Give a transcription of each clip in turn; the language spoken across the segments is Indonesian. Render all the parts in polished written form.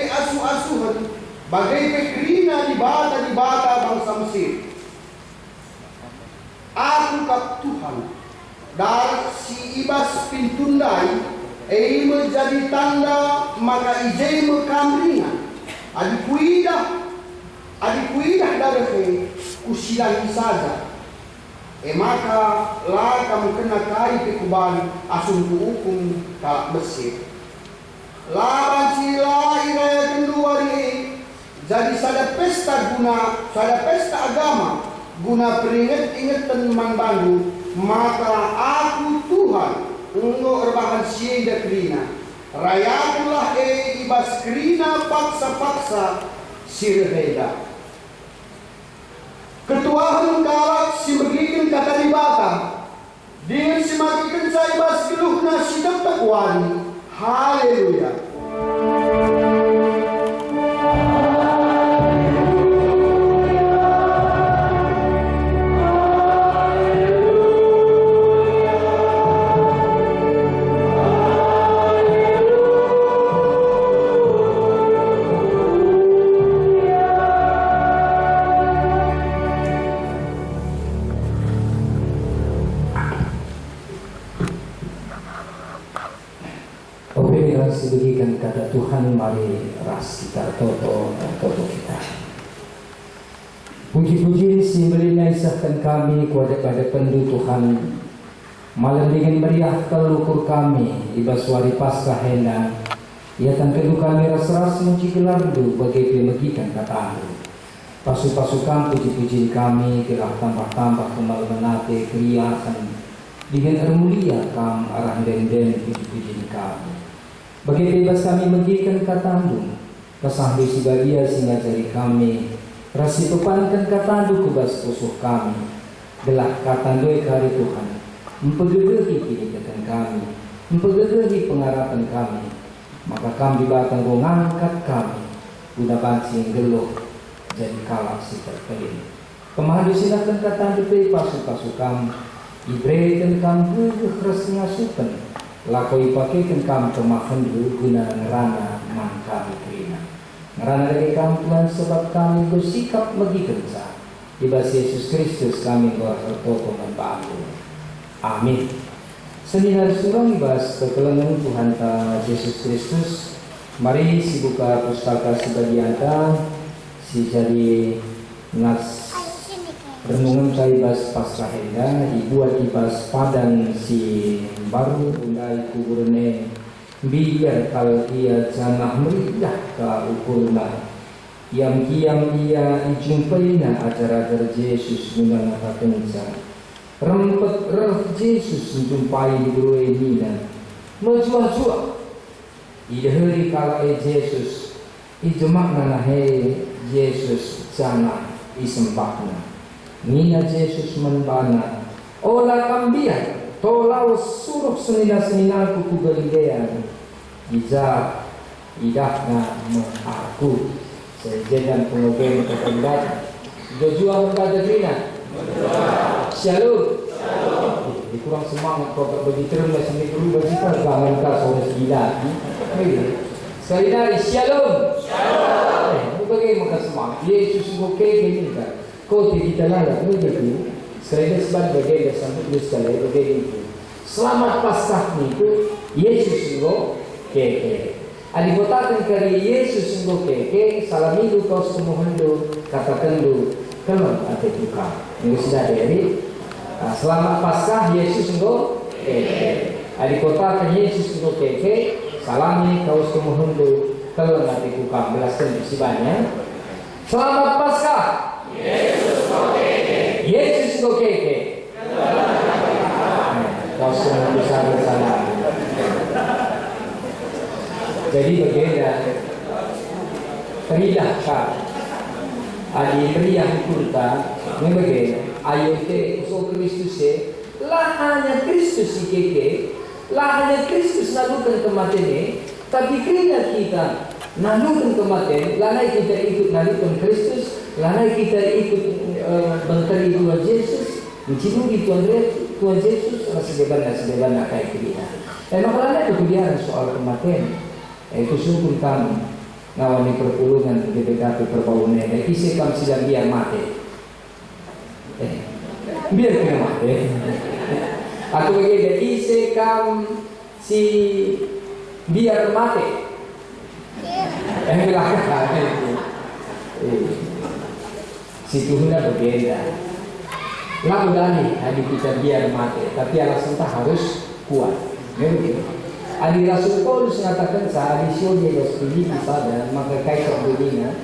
pe asuh-asuhan, bagai pe kerina di bata bangsa Mesir. Aku kap Tuhan, dari si ibas pintundai, menjadi tanda maka ijai mekamringan. Adi kuidah dari kusilangi saja. Maka lah kamu kena kai pekubali asun hukum kalak Mesir. Lawan sila iraya kedua ini jadi sada pesta agama guna peringat-ingatan manbandu, maka aku Tuhan untuk rebahan sieda kerina rayakanlah ibas kerina paksa-paksa sirheda. Ketuahan kalak si begikin kata dibata dengan si magikan saya ibas geluhna si tempat wani. Haleluya. Diberikan kata Tuhan, mari ras kita toto kita. Puji-puji si melina isahkan kami kepada pendu Tuhan. Malam dengan meriah telukur kami ibas wari Paskah hena. Ia tentu kami ras-ras muji kelardu bagi pemegikan katamu. Pasu-pasukan puji-puji kami kirah tambah-tambah kembali menate keriakan dengan mulia kam arah den-den puji-puji kami. Bagi bebas kami megikan katamu, kesahdu si bagia singa jari kami, rasi pepankan katamu kubas pusuh kami, belah katandu kari Tuhan, mempegegehi kehidupan kami, mempegegehi pengharapan kami, maka kami batang ngangkat kami, guna bancing geluh, jadi kalak si terpelin. Kemahadu silakan katamu pe pasu-pasukan, ibrekan kamu keras ngasukan. Lakoi pakaikan kamu kemahan dulu guna ngerana man kami terima. Ngerana dari kamu Tuhan sebab kami bersikap megikan sah. Di basa Yesus Kristus kami berharap membantu. Amin. Seninar surang ibas kekelengan Tuhan ta Yesus Kristus. Mari si buka pustaka sebagian ta si jadi nas renungan saya ibas Paskah henda dibuat ibas padan si baru undai kuburne biar kalau ia janah meridah ke ukurna yang kiam ia ijumpaina ajar-ajar Yesus guna ngatakensa rempet roh Yesus menjumpai di buru nina menjua-jua idahari kalau Yesus ijemakna nahe Yesus janah isempakna nina Yesus menbana olah kambian tolau suruh senina-senina kuku Galilean Iza idahna mengaku sejalan pengobayan kependat Joshua membaca Trina Shalom kurang semangat kau begitu rendah sampai dulu berjika bangun kau sore segila sekali lagi Shalom bukan gaya makan semangat Yesus bukan gini kan kau tidak lalat begitu sekali lagi sebagai bagian sampai sekali begitu. Selamat Paskah itu Yesus ngo keke. Adi botakan kari Yesus ngo keke salamidu kau semuhandu katakan du kelam ate buka. Ini sudah dari selamat Paskah Yesus ngo keke. Adi botakan Yesus ngo keke salami kau semuhandu kelam ate buka. Belaskan bersibanya. Selamat Paskah Yesus ngo keke. Yesus ngo keke. Kau semua besar bersama. Jadi berbeda. Teridah kak. Adi meriah kurta. Ini berbeda. Ayote usul Kristus lah hanya Kristus ikeke. Lah hanya Kristus lakukan kematian. Tapi kerana kita lakukan kematian, lanai kita ikut lakukan Kristus, lanai kita ikut bentari Tuhan Yesus, mencintai Tuhan Yesus, sebenarnya kayak kita. Emang kalau ada kemudian soal kematian, itu sungguh kami. ngawani perpulungan BPKP perbauan isi kam silang biar mati biar kena mati aku begini isi kam si biar mati belakang si Tuhuna berbeda lalu dani hadi kita biar mati tapi alasan tak harus kuat begitu. Adi Rasul Paulus mengatakan saat adisio dia bersetuju pada maka kaitan dunia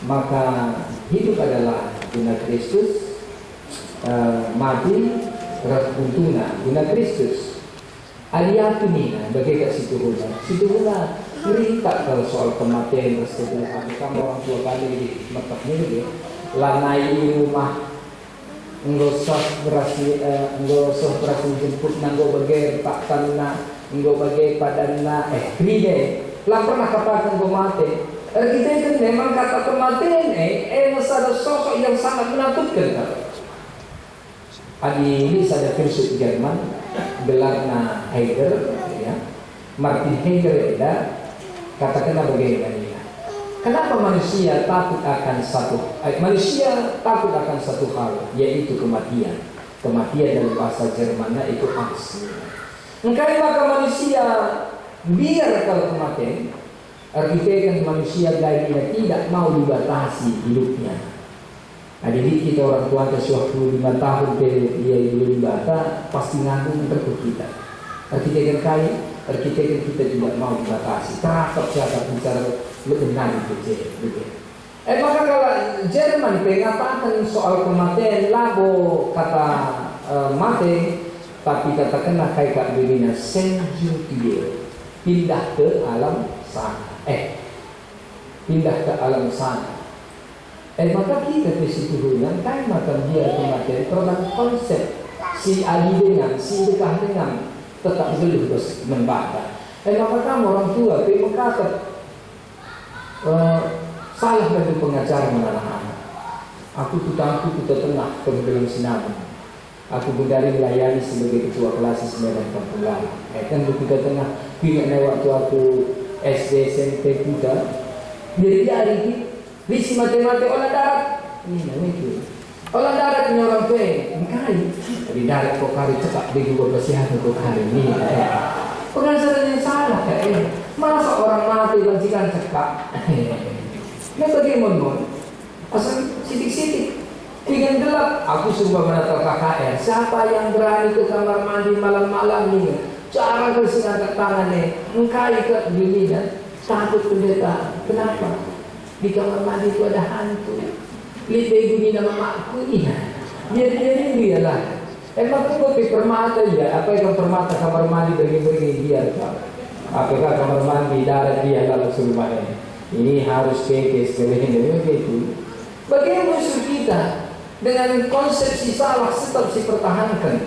maka hidup adalah guna Kristus mati untuna guna Kristus. Adi aku ni bagi kat situ hula cerita kalau soal kematian tersebut kamu orang tua kali mekap ni lanai rumah enggak usah berasi jemput nanggo bagi pak tanah enggak bagi padana kride lah pernah katakan gue mati kita itu memang kata kematian ada sosok yang sangat menakutkan ini ada filsuf Jerman gelarnya Heidegger ya Martin Heidegger ada katakanlah bagaimana kenapa manusia takut akan satu hal yaitu kematian dalam bahasa Jermannya itu angst. Engkau maka manusia biar kalau kematian artinya manusia lainnya tidak mau dibatasi hidupnya. Jadi kita orang tua ke 25 tahun dia belum dibata pasti nganggung untuk kita. Artinya kita tidak mau dibatasi. Takut siapa bicara benar gitu. Maka kalau Jerman mengatakan soal kematian labo kata mati tapi katakanlah kayak dirinya senjutier pindah ke alam sana maka kita di situ dengan kayak macam dia kematian program konsep si adi dengan si dekah dengan tetap belum terus membaca maka kamu orang tua berkata salah dari pengacara menahan anak aku tengah ke dalam sinabung. Aku berdari melayani sebagai ketua kelas di Semedan Kampung Lama. Kan ketika tengah pindah waktu aku SD SMP kita. Jadi hari ini visi matematik olah darat. Ini namanya itu. Olah darat punya orang tua. Mengkari. Di darat kok kari cekak di gua bersihan kok kari ini. Pengajaran yang salah malah seorang mati lanjikan cekak. Ini bagaimana? Asal sidik-sidik. Dengan gelap, aku sumpah menatap KKR. Siapa yang berani ke kamar mandi malam-malam ini? Cara bersinar tangan nih, engkai ke dunia, takut pendeta. Kenapa? Di kamar mandi itu ada hantu. Lihat begini nama makku ini. Dia lah. Emang aku ke permata ya? Apa yang permata kamar mandi begini dia? Apakah kamar mandi darat dia lalu rumahnya? Ini harus kekes kelebihan begitu. Bagaimana musuh kita? Dengan konsepsi salah tetap dipertahankan.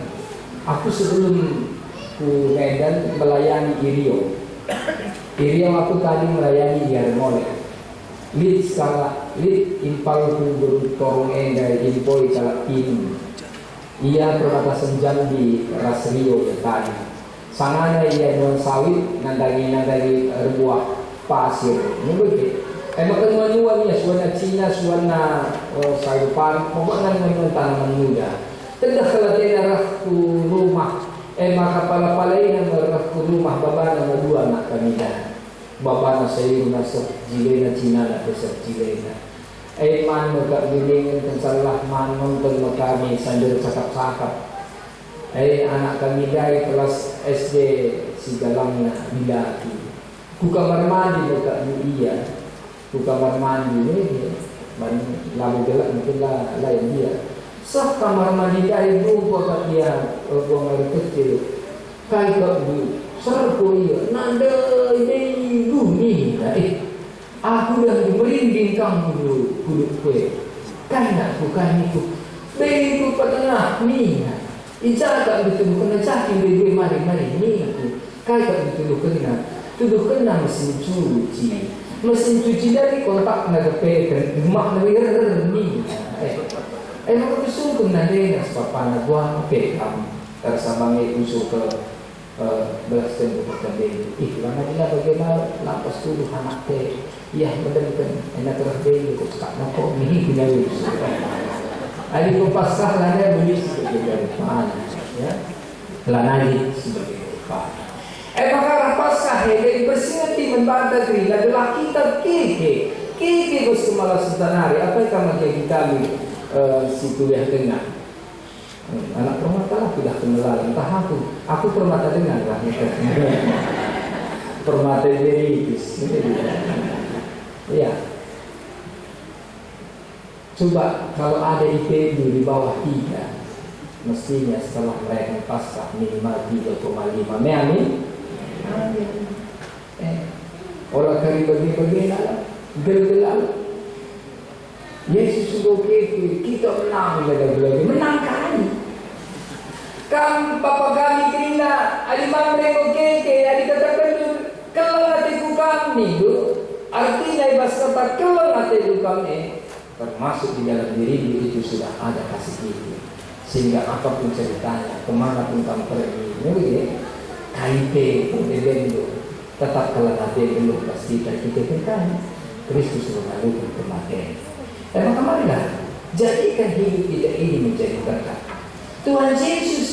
Aku sebelum ku Medan melayani Iriau aku tadi melayani Yarmole. Lid impal ku bertorong dari impoi kalak tim. Ia perbatasan Jambi Rasrio tadi. Sangana ia non sawit nandangi rebuah pasir. Ini begitu. Makan manualnya suara Cina, suara sayuran, pembangunan dengan tanaman muda. Tendah kalau arah ke rumah, maka pala-palai yang arah ke rumah babana dua anak kami dah. Babana sayur nasab jilena Cina nak besar jilena. Man mereka biling tensalah man nonton kami sambil cakap-cakap. Anak kami dari kelas SD si dalamnya bila ku kamar mandi mereka iya. Ku kamar mandi ni lalu gelap mungkin lain dia. Sah kamar mandi dari dulu kat dia buang air kecil. Kai kat dulu. Serpu dia. Nanda ini ni. Aku dah merinding kamu dulu kulit kue. Kai nak bukan itu. Begitu petengah ni. Ijazah betul kena cakap dia mari ni aku. Kai kat betul kena. Tuduh kena mesin cuci. Mesin cuci dari kontak nak kepekan mak nak ni. Maka sungguh nanti nak sepapa buang pekam tersabangi usul ke belas tempat tadi. Kerana dia bagaimana lapas tuduh anak Ya, betul-betul. Enak terus dia ikut tak nakok ni punya wis. Ada Paskah lah dia beli sebagai mana, ya. Lanai sebagai apa? Maka Paskah dari bersihati membantah diri adalah kitab keke bos kemala setanari. Apa yang kamu jadi kami si kuliah dengar? Anak permata lah tidak kenal. Entah aku permata dengar lah. Permata veritis. Ya. Coba kalau ada IPB di bawah 3, mestinya setelah merayakan Paskah minimal 3,5. Amin. Orang kali bagi-bagi gelap. Yesus sudah kita menang lagi menang kali. Kam papa kami kena alimam mereka keke adik katakan kalau hatiku kami itu artinya ibas kata kalau hatiku kami termasuk di dalam diri itu sudah ada kasih itu, sehingga apapun ceritanya kemana pun kamu pergi ini KIP pun itu tetap kalau hati belum pasti kita kan Kristus mengalami kematian. Maka marilah jadikan hidup kita ini menjadi berkat. Tuhan Yesus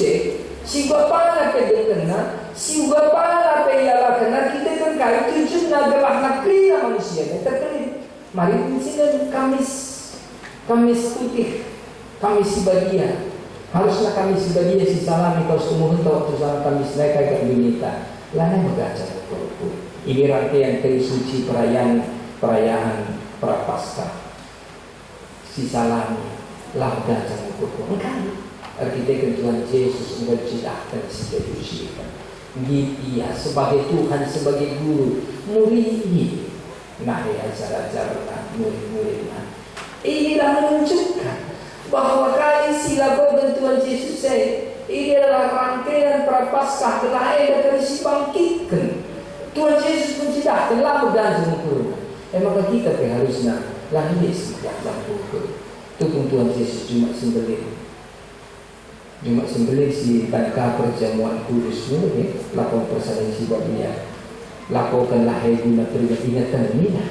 si Bapa nak kena, si Bapa nak ialah kena kita kan kali tujuh adalah nak kena manusia. Terkait mari sini Kamis putih, Kamis Sibadia. Haruslah Kamis Sibadia si salami kau semua untuk waktu salam Kamis naik agak binita. Lana membaca betul. Ini rangkaian dari suci perayaan Prapaskah. Si salami lah baca betul. Engkau arsitek Tuhan Yesus menciptakan si manusia. Dia sebagai Tuhan, sebagai guru, murid ini. Nah, ajar-ajar murid-muridnya. Inilah menunjukkan bahwa kali sila Tuhan Yesus ini adalah rangkaian Prapaskah telah ada dari si bangkitkan. Tuhan Yesus menciptakan lalu dan sempurna. Maka kita harusnya lahir sejak sempurna. Itu Tuhan Yesus cuma sembelih si tangka perjamuan kudus ini, lapor persalinan si babia, laporkanlah hai guna peringatan ini.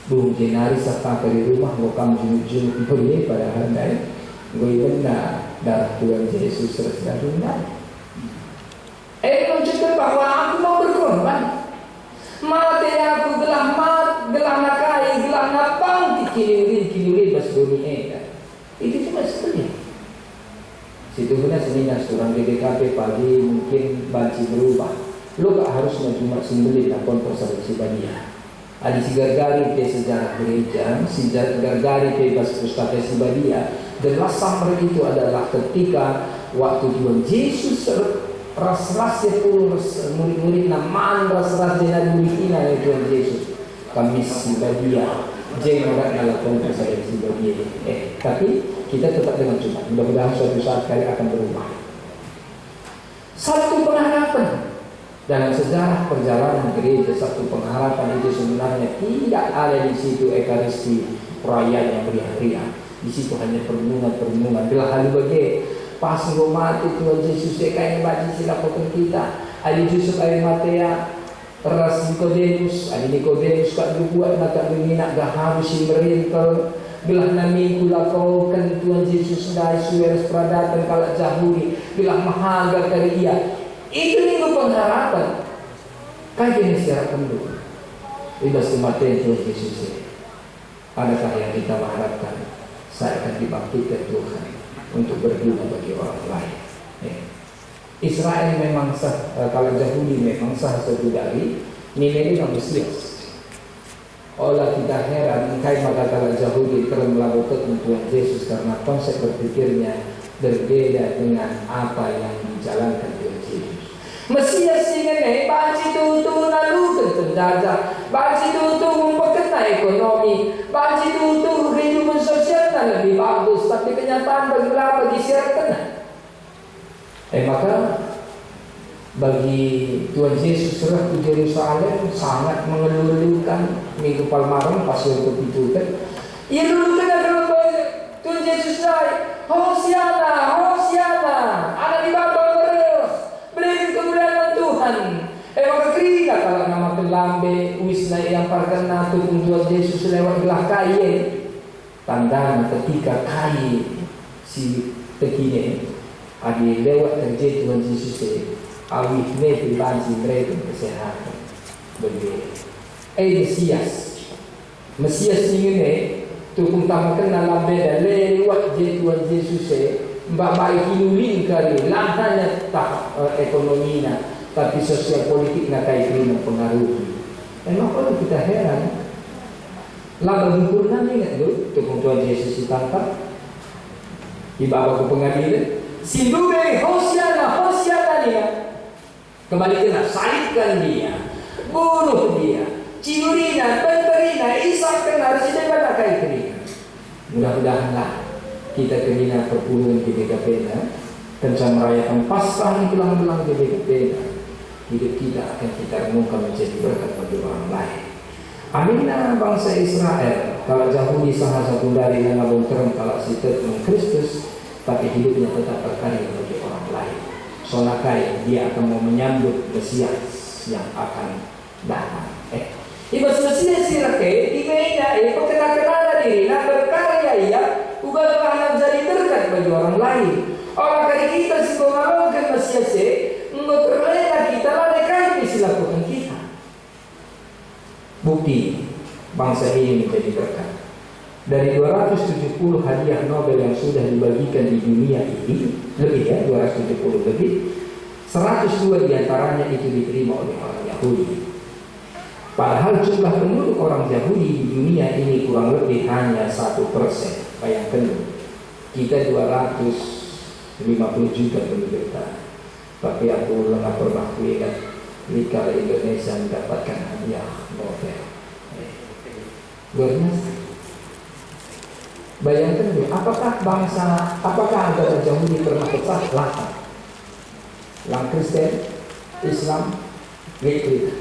Bung jenari sapa dari rumah mau kamu junuk boleh pada handai, gue benar darah Tuhan Yesus serta dunia. Menunjukkan bahwa aku mau berkorban. Mati aku gelah nakai, gelah napang kini bas dunia. Itu cuma sebenarnya. Situ benar seninya seorang DKP pagi mungkin banci berubah. Lo gak harus cuma sembelih lapon persalinan si badia. Ada si gargari ke sejarah gereja, si gargari ke bas pustaka si badia. Dan lasam itu adalah ketika waktu Tuhan Yesus ras-rasnya pun murid-murid namaan ras-rasnya dan murid-ina ya Tuhan Yesus. Kami si badia. Jangan orang melakukan persalinan si badia. Tapi kita tetap dengan cuma. Mudah-mudahan suatu saat kali akan berubah. Satu pengharapan dalam sejarah perjalanan gereja, satu pengharapan itu sebenarnya tidak ada di situ ekaristi perayaan yang meriah-riah. Di situ hanya perenungan. Bila hal bagai pas mati Tuhan Yesus kain baca silakan kita. Ada Yusuf Arimatea, ras Nikodemus, ada Nikodemus kat buat nak menginak dah harus merintel. Bila nami kulakokan Tuhan Yesus dai suweres pradatan kalak jahuri, bila mahaga karia. Itu minggu pengharapan. Kajian secara penuh. Ibas kematian Tuhan Yesus. Adakah yang kita mengharapkan saya akan dibangkitkan Tuhan untuk berguna bagi orang lain? Israel memang sah, kalau Yahudi memang sah satu dari Nineveh yang Muslim. Olah tidak heran kai maka kalau Yahudi terus melakukan Tuhan Yesus karena konsep berpikirnya berbeda dengan apa yang dijalankan Tuhan Yesus. Mesias ingin baci tutu nalu tendaja, baci tutu memperkena ekonomi, baci tutu kehidupan sosial lebih bagus, tapi kenyataan bagi siapa? Maka bagi Tuhan Yesus serah di Yerusalem sangat mengeluh-elukan Minggu Palmaran pas waktu itu kan. Ia dulu kena Tuhan Yesus naik, Hosiana, ada di bawah berikan kemuliaan Tuhan. Maka kerina kalau nama kelambe wisna yang parkena tukung Tuhan Yesus lewat gelah kain. Tandanya ketika kain si tekine adi lewat terjadi Tuhan Yesus awih pribadi mereka kesehatan berbeda. Mesias ini tukung tamu kenal beda lewat Tuhan Yesus mbak baik inulin kali lahanya tak ekonominya tapi sosial politik nak kait ini mempengaruhi. Emang kalau kita heran laba sempurna ni ingat tu tukung Tuhan Yesus ditangkap dibawa ke pengadilan sindube Hosiana dia kembali kena salibkan dia, bunuh dia, ciurina, benterina, isak kena residen pada kait ini. Mudah-mudahanlah kita kena perpuluhan kita pena kencang merayakan Paskah yang belang-belang kita pena. Hidup kita akan kita renungkan menjadi berkat bagi orang lain. Aminah bangsa Israel. Kalau Yahudi salah satu dari yang abang terang kalau sitet Kristus, tapi hidupnya tetap berkarya bagi orang lain. Sonakai dia akan mau menyambut Mesias yang akan datang. Ibas Mesias sirake dimana perkenalkan diri, nak berkarya ia, ubahlah menjadi berkat bagi orang lain. Orang kali kita si pengalungkan Mesias untuk terlena kita lalaikan dilakukan kita. Bukti bangsa ini menjadi berkat. Dari 270 hadiah Nobel yang sudah dibagikan di dunia ini, lebih ya, 270 lebih, 102 diantaranya itu diterima oleh orang Yahudi. Padahal jumlah penduduk orang Yahudi di dunia ini kurang lebih hanya 1%. Bayangkan, kita 250 juta penduduk. Tapi aku lengah pernah ingat jika Indonesia mendapatkan hadiah Nobel. Luar biasa. Bayangkan dulu, apakah agama Yahudi pernah pecah? Lang Kristen, Islam, Katolik.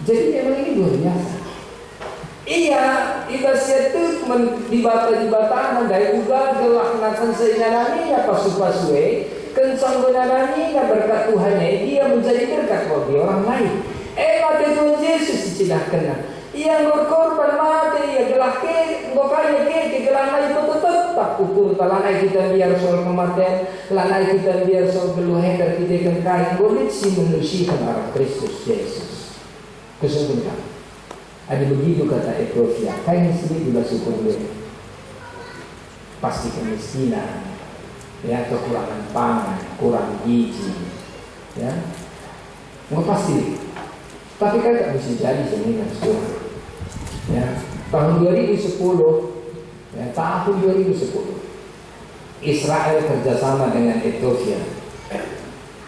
Jadi memang ini luar biasa. Iya, ibasia itu di bata dari uga gelaknakan seinalami ya pasu-pasue kencang benarani ya berkat Tuhannya dia menjadi berkat bagi orang lain. Mati Tuhan Yesus dicidahkan. Ia berkorban mati, ia gelah ke, ngokanya ke gelah itu tetap ukur talanai kita biar soal kematian, lanai kita biar soal geluhen dan kita kengkai boleh si manusia arah Kristus Yesus. Kesungguhan. Ada begitu kata Ethiopia, kain sedikit dibasyukur dulu. Pasti kemiskinan, ya kekurangan pangan, kurang gizi, ya, nggak pasti. Tapi kan tak bisa jadi sehingga semua. Ya, tahun 2010, ya, tahun 2010, Israel kerjasama dengan Ethiopia.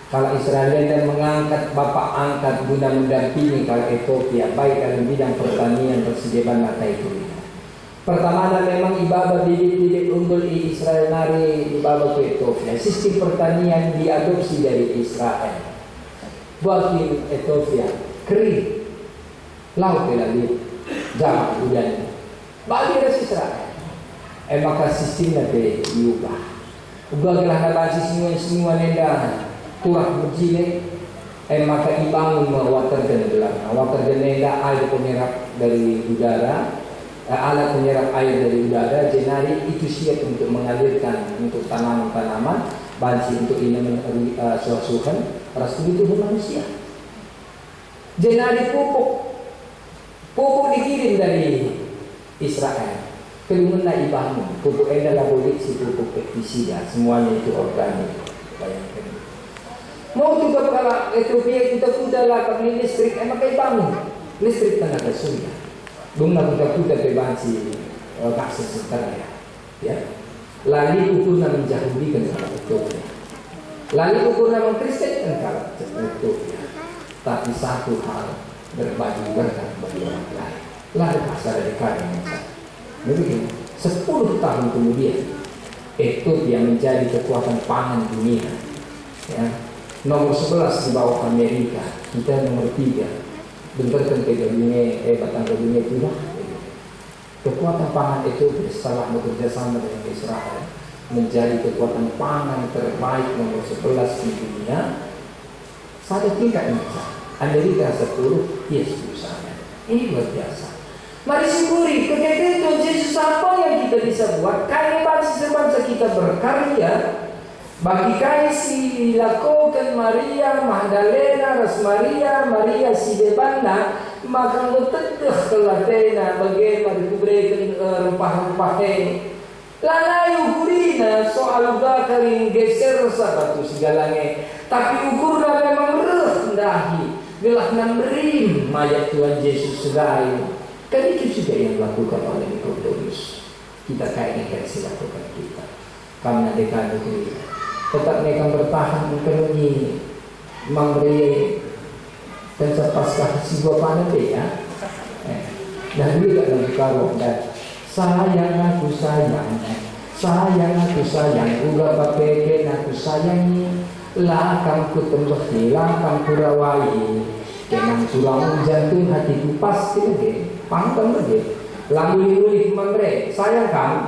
Kalau Israel mengangkat bapak angkat guna mendampingi kalau Ethiopia baik dalam bidang pertanian persediaan mata itu. Pertama memang ibadah bibit-bibit unggul di Israel nari dibawa ke Ethiopia. Sistem pertanian diadopsi dari Israel. Buat di Ethiopia kering, laut lagi, jamak hujan. Bagi dari Israel, maka sistemnya diubah. Ubah gelah nabasi semua nenda. Turah berjilid, maka dibangun water gun water gun air penyerap dari udara, alat penyerap air dari udara, jenari itu siap untuk mengalirkan untuk tanaman-tanaman, bansi untuk ini suasukan, ras itu manusia. Jenari pupuk dikirim dari Israel, kemudian dibangun, pupuk adalah produksi pupuk pestisida, semuanya itu organik. Bayangkan. Mau juga kalau Ethiopia kita lah kami listrik, kayak bangun listrik tenaga surya. Belum kita bebansi akses internet, ya. Lalu ukurnya menjahudi dengan Ethiopia. Lalu ukurnya mengkristen dengan Ethiopia. Tapi satu hal berbagi berkat bagi orang lain. Lalu pasal dari kalian. Begini, 10 tahun kemudian Ethiopia menjadi kekuatan pangan dunia. Ya. Nomor 11 di bawah Amerika, kita nomor 3. Benarkan ke dunia, batang ke dunia tidak. Kekuatan pangan itu setelah bekerja sama dengan Israel menjadi kekuatan pangan terbaik nomor 11 di dunia. Satu tingkat saja. Amerika 10, dia 10 sana. Ini luar biasa. Mari syukuri ketika Tuhan Yesus apa yang kita bisa buat. Kami bangsa kita berkarya. Bagi kami si lakukan Maria Magdalena, Ras Maria, Maria si Debanda, maka teteh kelatena bagaimana diberikan rempah-rempahnya. Lalayu gurina soal bakarin geser sabatu segalanya. Tapi ukurna memang rendahi. Gelah namrim mayat Tuhan Yesus segala. Kan itu juga yang dilakukan oleh Nikodemus. Kita kayaknya versi lakukan kita. Karena dekan itu tetap mereka bertahan memenuhi memberi dan sepaskah sebuah panete ya. Dan juga lagi kalau dan sayang aku sayang uga papeke aku sayangi lakam ku tembahi lakam ku rawai kenang tulang jantung hatiku pasti lagi pangkam lagi lagu lirik membre sayang kamu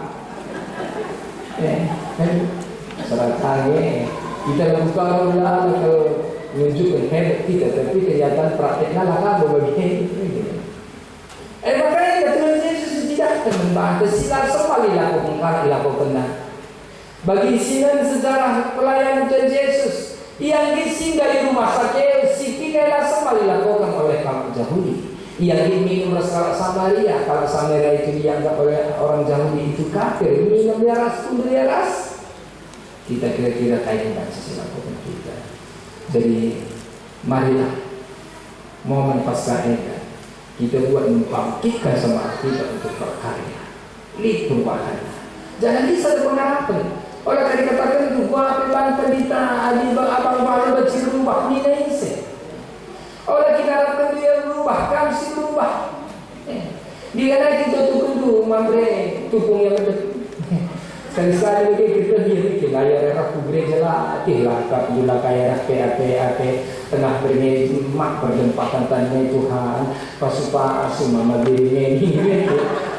seratanya kita buka orang kalau menunjukkan hebat kita tapi kelihatan prakteknya lah bagi makanya Tuhan Yesus tidak akan membatasi langsung kali lakukan bagi sinan sejarah pelayanan Tuhan Yesus yang singgah di rumah sakit sikitnya langsung kali lakukan oleh kaum Yahudi yang minum rasa Samaria. Kalau Samaria itu dianggap oleh orang Yahudi itu kafir, minum ras pun ras. Kita kira-kira kayak yang sisi lakukan kita. Jadi marilah momen pasca ini kita buat membangkitkan semangat kita untuk berkarya. Lihat perubahan. Jangan bisa berpengharapan. Oleh karena dikatakan itu buat pembantu kita adi abang baru bacir rumah nilai ini. Oleh kita harapkan dia berubah, kami sih berubah. Dia nak kita tunggu mamre tupung yang betul. Sekali-sekali kita dia layar aku gereja lah, tilakap jula kaya ate tengah bermain mak berdempatan tanya Tuhan pasupa mama dirinya ini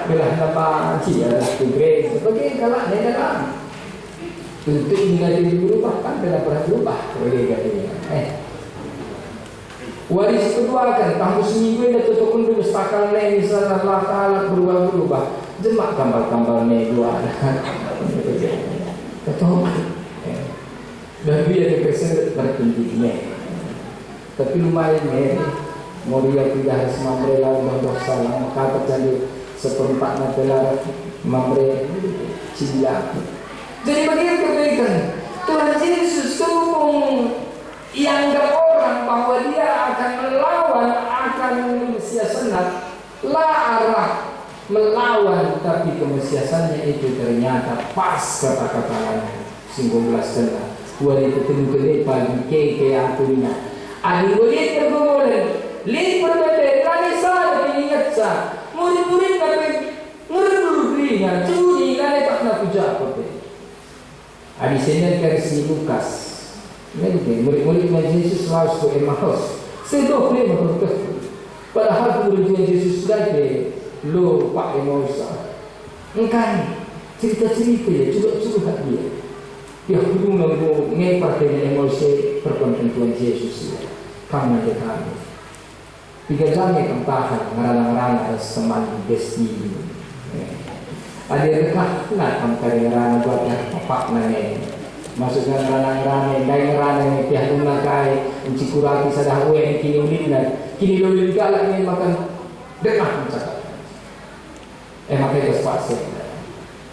belah apa sih ya aku gereja sebagai kalak dalam untuk ingat berubah kan tidak pernah berubah oleh katanya. Waris kedua kan tahun seminggu ini tutup untuk stakal nih misalnya Allah Taala berubah jemak gambar-gambar nih dua betul dan dia dikasih bertingginya tapi lumayan nih Moria tidak harus mamrela untuk salam maka terjadi seperempat napelar mamre cilia. Jadi bagaimana kebaikan Tuhan Yesus tolong yang orang bahwa dia akan melawan akan mesiasanat arah melawan tapi kemesiasannya itu ternyata pas kata-katanya 19 kena wali ketemu ke pagi ke akunya adi boleh tergolong lihat berbeda lagi salah ingat sah murid-murid tapi murid-muridnya curi lagi tak nak puja apa adi sini versi Lukas. Murid-murid Tuhan Yesus selalu ke Emmaus. Sedok boleh berkata. Padahal murid Tuhan Yesus lagi lo Pak Emmaus. Engkau cerita-cerita ya, curhat dia. Ya dulu nunggu ngepar dengan Emmaus perkonten Tuhan Yesus ya. Kamu ada kami. 3 jam ya kamu tahan ngarang-ngarang atas teman besti. Ada dekat nak kamu karyawan buat yang papak nanya. Masukkan ranang-ranang, dai ranang pihak rumah kai, mencikurati sadah uen kini ulin kini lulin galak ni makan dekah mencatat. Makanya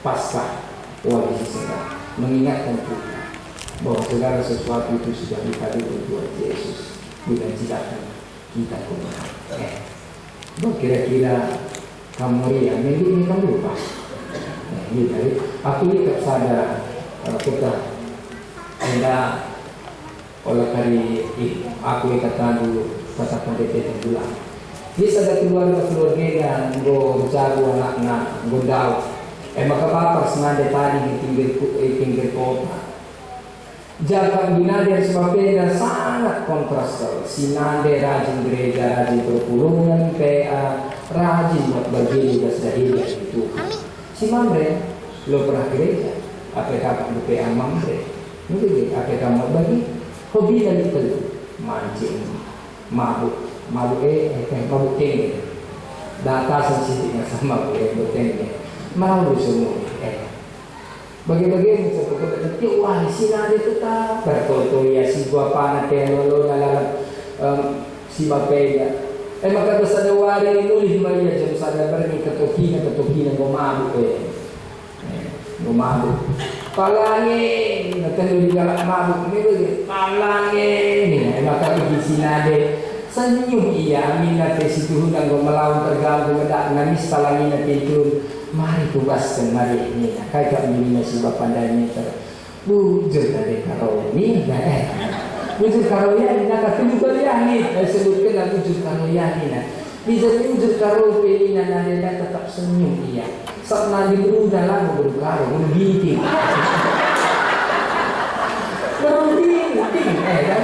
pasca wali sedang mengingatkan kita bahwa segala sesuatu itu sudah dikali oleh Tuhan Yesus bukan tidak kita kira-kira kamu ya, ini kamu lupa. Jadi aku ini sadar kita anda oleh hari aku kata dulu kata pendekat bulan. Dia sadar keluarga yang go jago anak-anak gondau. Maka bapak senada tadi di pinggir kota. Jaga binada dan sebagainya sangat kontras. Sinande rajin gereja, rajin perpulungan, rajin berbagi dan sedahilya itu. Si Mamre lo pernah gereja, apa kakak PA Mamre. Mungkin apa kamu bagi hobi dan itu mancing mabuk mabuk tinggi data sensitifnya sama mabuk tinggi mau semua bagi-bagi seperti itu wah di sini ada tetap berfoto ya si gua panat yang lalu nalar si bapega maka besar wari nulis Maria jam sada pergi ketokina gua mabuk gua mabuk palangin nakanu di galak mabuk ini begini palangin maka di sini ada senyum iya minat situ hudang gua melawan terganggu medak nangis palangin itu mari tugaskan mari ini kayak menjadi si bapak dan ini bujur tadi karo ini bujur karo ya ini nak tunggu kalian nih sebutkan nak bujur karo ya ini bisa bujur karo ini nanti tetap senyum iya saat nanti berudah lama berkaro berbinting dan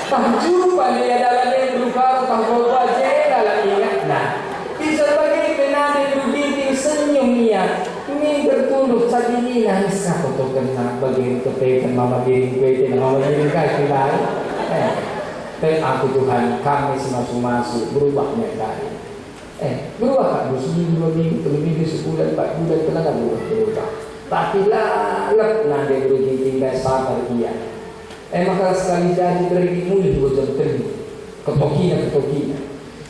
tak jumpa dia dalam yang berkaro tak bawa aja dalam ingat nah bisa bagi penade berbinting senyum iya ini bertunduk saat ini nangis aku tuh kena bagian kepekan mama diri gue mama diri kaki lain tapi aku Tuhan kami masuk berubahnya kali berubah kan 2 minggu 2 minggu 3 minggu sebulan 4 bulan pernah nggak berubah tapi lalap nade beruji tinggal sabar dia maka sekali jadi pergi mulai 2 jam terus ketokina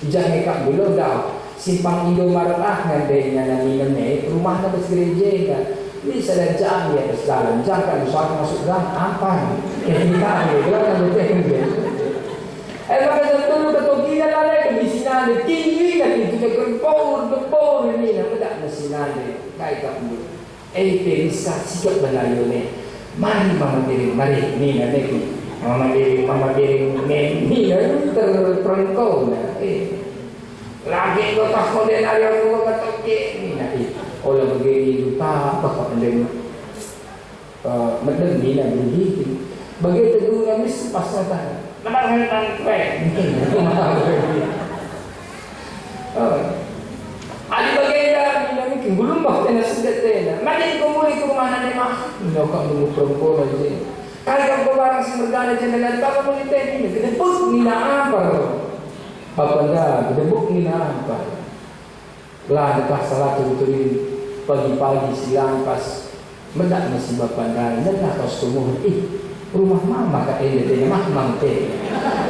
jangan kak belum dah simpang Indomaret ngandainya nami rumah habis gereja bisa dan jam di atas jalan jangan usah masuk gang apa kita bilang betul maka tentu ketokina lale kebisinan tinggi kan itu gempor ini tidak mesinane kayak kamu bisa sikap belayone mari mama piring mari ni mama piring ni terperangkau lagi kau tak model ayam kau kata ni nanti oleh begini lupa apa kau mendem ni nanti begitu bagi teguh kami pas datang lepas hentan kue ali bagi ni mungkin belum bawa tena sedet mari kau mulai ke rumah nanti mah kau tunggu perempuan aja kalau kau barang si mergana jendelan apa boleh teh ni kita pun ni nak apa dah gedebuk ni apa lah dekat salah turin pagi-pagi siang pas mendak masih bapak dah nak kau semua rumah mama kat ini mah teh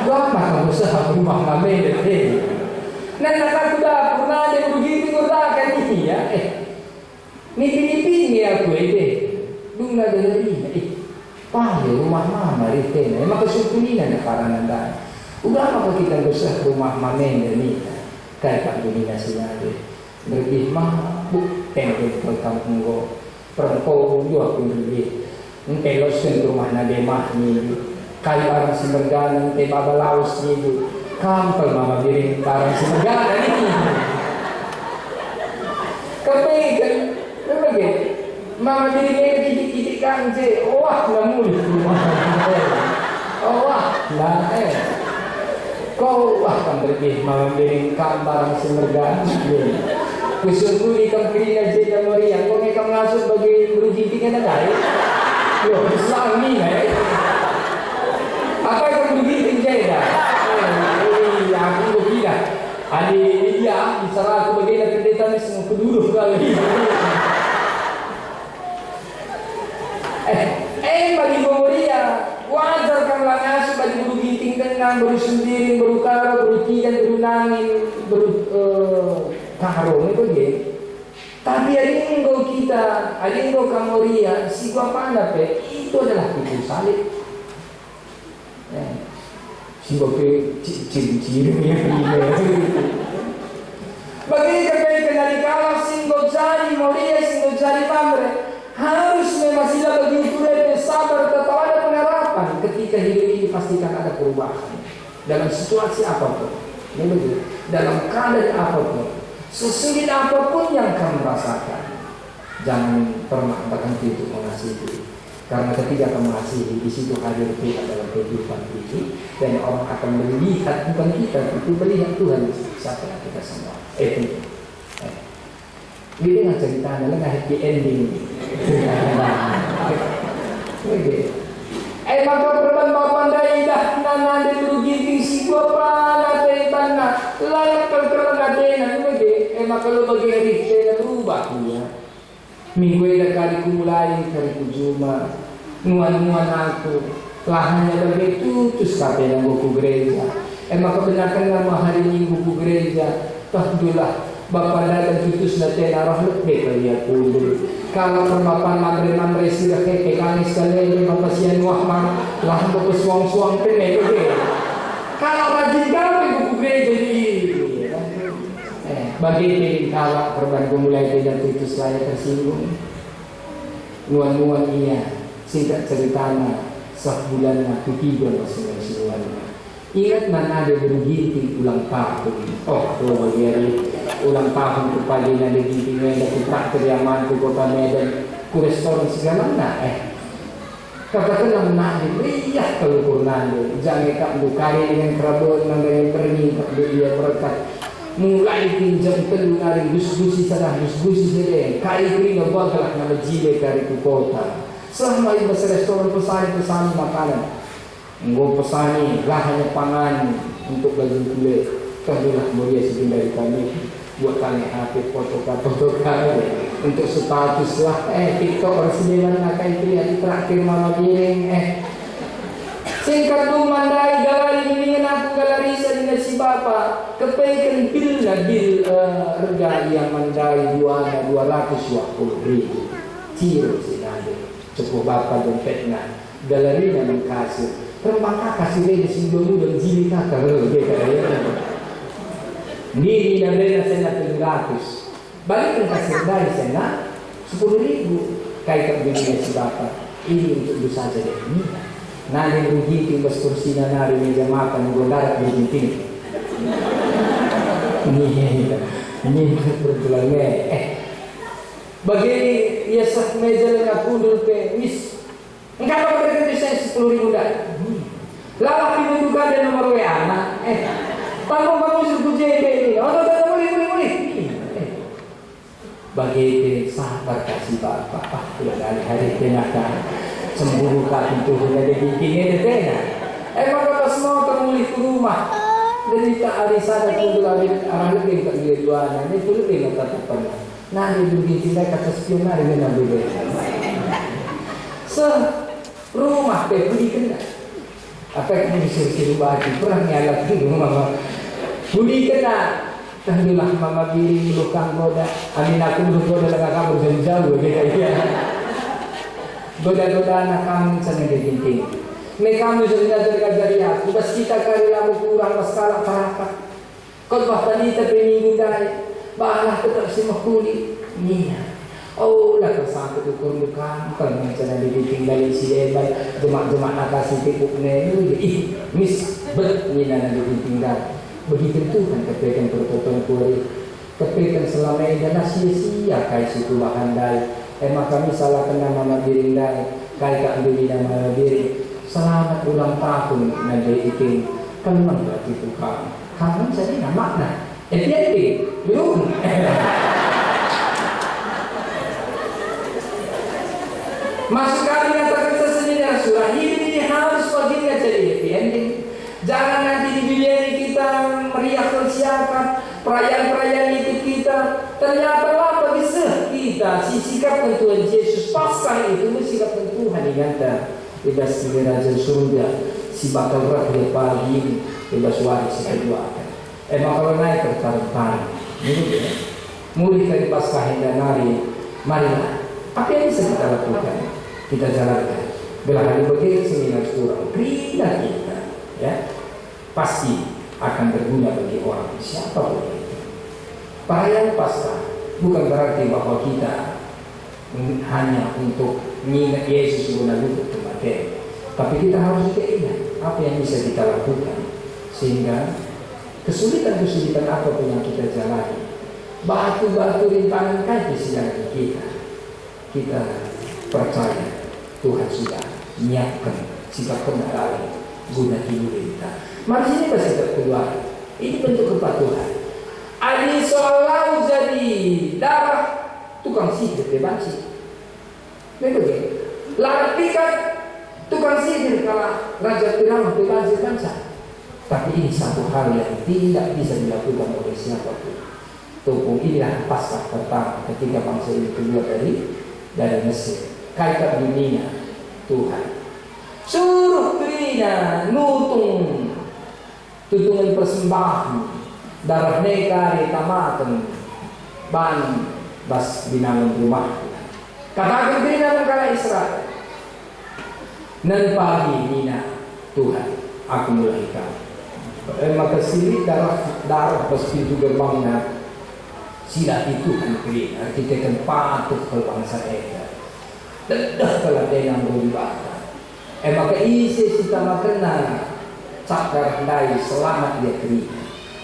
gua mah usaha rumah mama teh nak aku dah pernah ada begitu udah kan ini ya ni aku dung nak dari rumah mama teh memang kesukulinan karena dah udah apa kita besar rumah mamen ini kayak Pak dominasi ada lebih mabuk tempe kampung go perempuan juga pun lebih pelosin rumah nade mah ni kayak orang semergana te baba laos ni kampel mama biring orang semergana ni kepegan lagi mama biring kitik-kitik kanje wah lamul rumah wah lah kau akan pergi memberi barang semerga kusukuli kambing aja damori yang kau mereka ngasuh bagi beruji tinggal ada yo Islam ni apa yang beruji tinggal dah aku begitu ada dia bicara aku bagi nak pendeta ni semua kedua kali bagi Moria wajar kan lah ngasih bagi buru ginting tenang, buru sendiri, buru karo, buru tigan, buru nangin, buru karung itu dia. Tapi alingo kita, alingo Kamoria, si gua pandape itu adalah tipu salib. Si gua ciri-ciri bagi kepala dari kalah singgo jari Moria, singgo jari Pamre. Harus masih bagi itu sabar tetap ada pengharapan ketika hidup ini pastikan ada perubahan dalam situasi apapun dalam keadaan apapun sesulit apapun yang kamu rasakan jangan pernah berhenti untuk mengasihi karena ketika kamu mengasihi di situ hadir Tuhan dalam kehidupan ini dan orang akan melihat bukan kita itu melihat Tuhan siapa kita semua dia dengan ceritanya dengan happy ending. Maka perban bapak pandai dah nade dulu ginting si bapa nate tanah layak kalkal nate na bagi kalau bagi rite na berubah ya minggu eda kali kumulai kali kujuma nuan aku lahannya bagi tutus kape na buku gereja kebenakan nama hari minggu buku gereja tahdulah Bapak dan tutus nate arah lebih kali aku kalau permapan mamre sudah kayak kami sekali bapak sian wahman lah bapak suang penek kalau rajin kami buku gereja ini bagi pilih kawak korban mulai tidak tutus layak tersinggung nuan iya singkat ceritanya sebulan aku tiga masing-masing ingat mana ada berginting ulang tahun bagi hari ulang tahun kepada ada ginting ada kuprak keriaman ku kota Medan ku restoran segala katakanlah nak diberiah kalau kurnando jangan tak kali dengan kerabon dengan perni dia berkat mulai pinjam telu nari gus-gusi sana gus-gusi sede kai kri ngabaglah nama jile kari ku kota selama ibu restoran pesan makanan nggo pesani lahannya pangan untuk bagi kulit kahdilah mulia sedih dari kami buat kami HP foto untuk status lah TikTok orang nakai itu terakhir mama giring singkat tu mandai galari dengan aku galarisa dengan si bapa kepaikan bil harga yang mandai 220,000 ciro sinade cukup bapa dompetnya galarina mengkasih Rembang kasih dia di dulu dan jili kakak Nini dan Rena saya 700 balik kasih dari saya 10.000 kayak begini si bapak ini untuk dosa saja ini nani rugi timbas kursi nari meja makan godarat di sini ini berjualnya bagi biasa meja dengan pundul ke mis enggak apa berarti saya 10.000 dah lala pintu juga ada nomor WA kamu suruh JB ini boleh bagi sahabat kasih bapak hari tenaga cemburu kaki tuh ada bikinnya deh maka pas mau termulih ke rumah dari tak arisan aku lagi arah lebih tak dia jualan ini tuh lebih nggak tetap nah dia begini kata spionari dengan berbeda rumah beli kena apa yang disuruh baju kurang nyala dulu mama beli kena tahdilah mama diri lukang goda amin aku goda lah kamu jauh gitu goda anak kamu sana diginting kamu sudah dari aku bas kita kali lamu kurang bas kalah parakak kau bahkan kita peninggu dari balah tetap si makuli niya lah kesangkut ukur bukan kalau misalnya ditinggal si Eban jemak-jemak nakasi tipuk nenu mis bet nina ditinggal begitu Tuhan kepekan perpotong kuri kepekan selama ini sia-sia kayak situ bahandai kami salah kena mama diri dai kayak beli nama diri selamat ulang tahun nanti itu kan berarti Tuhan kamu jadi makna belum masuk kali kata kita sendiri surah ini harus baginya jadi happy ending. Jangan nanti di dunia kita meriahkan siapa perayaan itu kita ternyata apa bisa kita sikapkan Tuhan Yesus pasang itu sikapkan Tuhan yang bebas di raja surga si bakal rakyat pagi ini bebas waris kedua kalau naik ke tarung mulai dari pasca hingga nari marilah apa yang bisa kita lakukan kita jalankan belahan bagi seminar surau berilah kita ya pasti akan berguna bagi orang siapa pun itu perayaan pasca bukan berarti bahwa kita hanya untuk mengingat Yesus guna luput kematian tapi kita harus juga ingat apa yang bisa kita lakukan sehingga kesulitan-kesulitan apapun yang kita jalani batu-batu rintangan kaki sedang kita percaya Tuhan sudah menyiapkan sikap kendaraan guna hidup kita. Mari sini pasti keluar. Ini bentuk kepatuhan. Ini seolah jadi darah tukang sihir bebas. Begitu. Larat pikat Tukang sihir kalah Raja Firaun bebas bangsa. Tapi ini satu hal yang tidak bisa dilakukan oleh siapapun. Tunggu inilah Paskah pertama ketika bangsa ini keluar dari Mesir. Kaitan dunia Tuhan suruh Trina nutung tutungan persembahan darah nekari tamaten ban bas binangun rumah. Katakan Trina negara Israel nan pagi nina Tuhan aku mulai kau maka silik darah bas pintu gerbangnya sila itu kan Trina kita kan patuh ke bangsa Eka dedah kalau dia yang beribada maka isi kita makna cakar dai selamat dia kini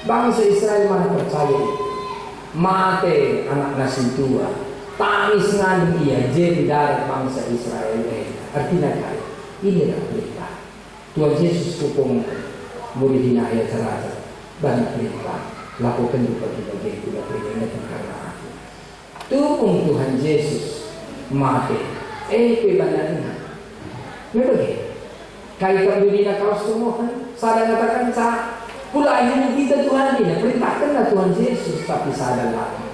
bangsa Israel mana percaya mate anak nasi tua tangis ngandung ia jadi dari bangsa Israel artinya kan inilah perintah Tuhan Yesus kupung murid ayat terasa banyak perintah lakukan juga bagi kita peringatkan karena aku tukung Tuhan Yesus mate kebanyakan memang kaitan dunia kaos semua kan sadar katakan pula ini kita Tuhan ini perintahkanlah Tuhan Yesus tapi sadar lagi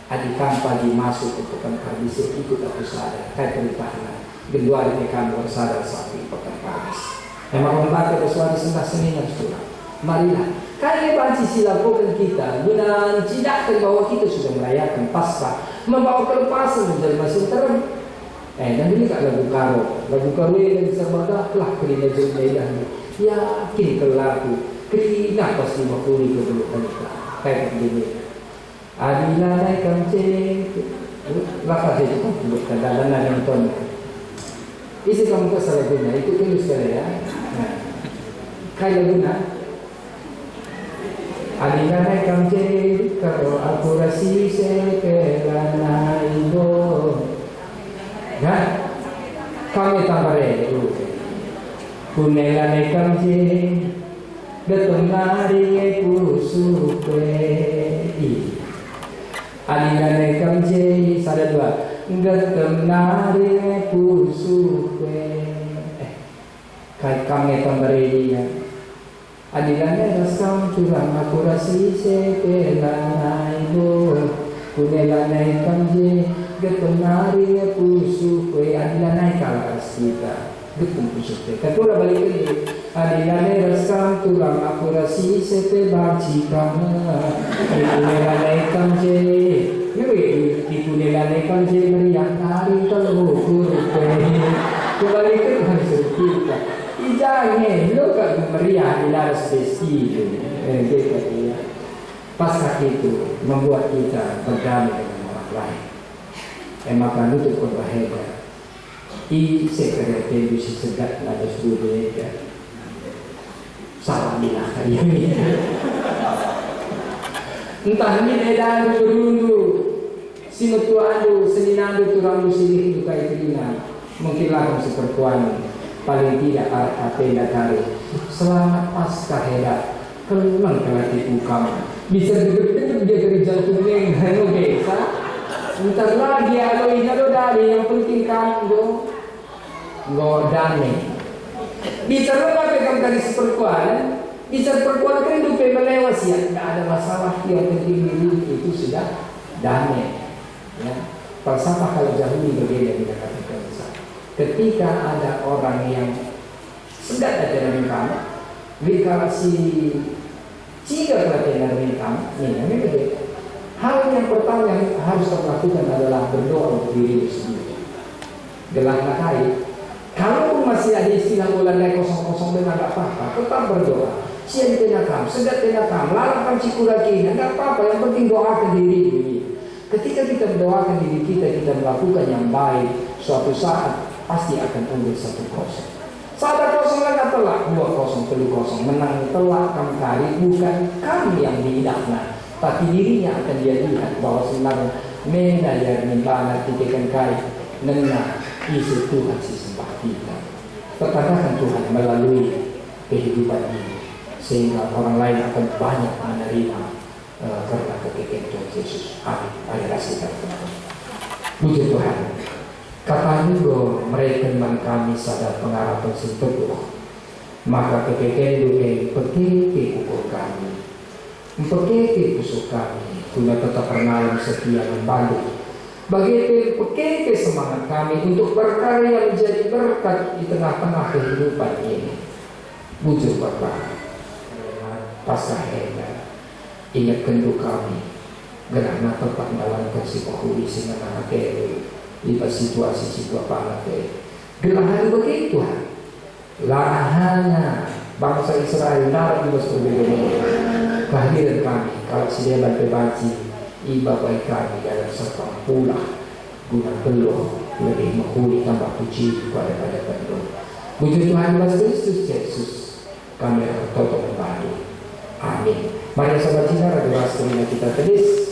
adikan pagi masuk ke pekan kardis ikut aku sadar kait perintahnya kedua hari kamu sadar sapi pekan kardis memang membaca sesuatu sendah seninya sudah marilah kali panci silakan kita guna tidak bahwa kita sudah merayakan Paskah membawa kelepasan menjadi masing terang dan ini tak lagu karo yang serba telah kerina jernah yakin kelaku kerina pasti makuli kebelukan kita kayak begini adina naik kancing laka saya cukup bukan dalam yang ton isi kamu kesal lagunya itu tulis sekali ya kayak lagunya adina naik kancing kalau aku rasi sekelana ibu kan kami tambare kunelane kamje detonari kusuke alingane kamje sada dua detonari kusuke kai kami tambare dia alingane rasam curang akurasi sekelana ibu kunelane kamje getonari pusu kue adilane kalas kita betul pusu kue ketua balik lagi adilane rasam tulang akurasi sete baci kamu ikunelane kanje ikunelane kanje meriang hari telukur kue kembali ke hasil kita ijangnya lo kan meriah di laras besi kita ya Paskah itu membuat kita berdamai dengan orang lain. Maka nutup berbahaya. I sekretari si segat ada sudah salah bilang ini. Entah ini edan dulu si metuadu seninadu turang sini itu kayak gini. Mungkin lah sepertuan paling tidak atena kali. Selamat Paskah hebat. Keluang kelati kamu bisa deg-deg dia kerja kuning halo desa. Entar lagi alo inalo dari yang penting kamu godane. Bisa lo pegang dari seperkuan, bisa perkuan kan hidup melewas ya, tidak ada masalah yang penting itu sudah damai. Ya, falsafah kalau dahulu berbeda dengan kata-kata. Ketika ada orang yang sedang ada dari kamu, bila si jika pelatihan dari kamu, ini berbeda. Hal yang pertama yang harus kita lakukan adalah berdoa untuk diri sendiri. Gelang kai. Kalau masih ada istilah bulan kosong-kosong dengan tidak apa-apa, tetap berdoa. Siang tena kam, sedat tena kam, larang cikuraki, tidak apa-apa. Yang penting doakan diri. Ketika kita mendoakan diri kita melakukan yang baik. Suatu saat pasti akan unggul 1-0. Saat ada 0 lagi telak 2-0, 3-0, menang telak kamu kali bukan kami yang dihidapkan. Tapi dirinya akan dia lihat bahwa sebenarnya mena yang nimbana tikikan kai nena isi Tuhan si sembah kita. Perkatakan Tuhan melalui kehidupan ini sehingga orang lain akan banyak menerima karena kekikiran Tuhan Yesus. Amin. Mari kita puji Tuhan. Kata juga mereka man kami sadar pengharapan sentuh, maka kekeken dunia pekeke ukur kami, pekeke usuk kami, guna tetap pernalan setia membantu. Bagi pekeke semangat kami untuk berkarya menjadi berkat di tengah-tengah kehidupan ini. Bujur Bapak, pasrah henda, ingat kendu kami, gerana tetap melantar si pahuli singa anak di situasi panah gelahan begitu lahana bangsa Israel dalam juga berbeda kehadiran kami kalau sedia bebaci iba baik kami dalam serta pula guna peluh lebih menghuli tambah puji pada penuh. Puji Tuhan Yesus Yesus kami akan tetap membantu. Amin. Mari sahabat cinta, kita tulis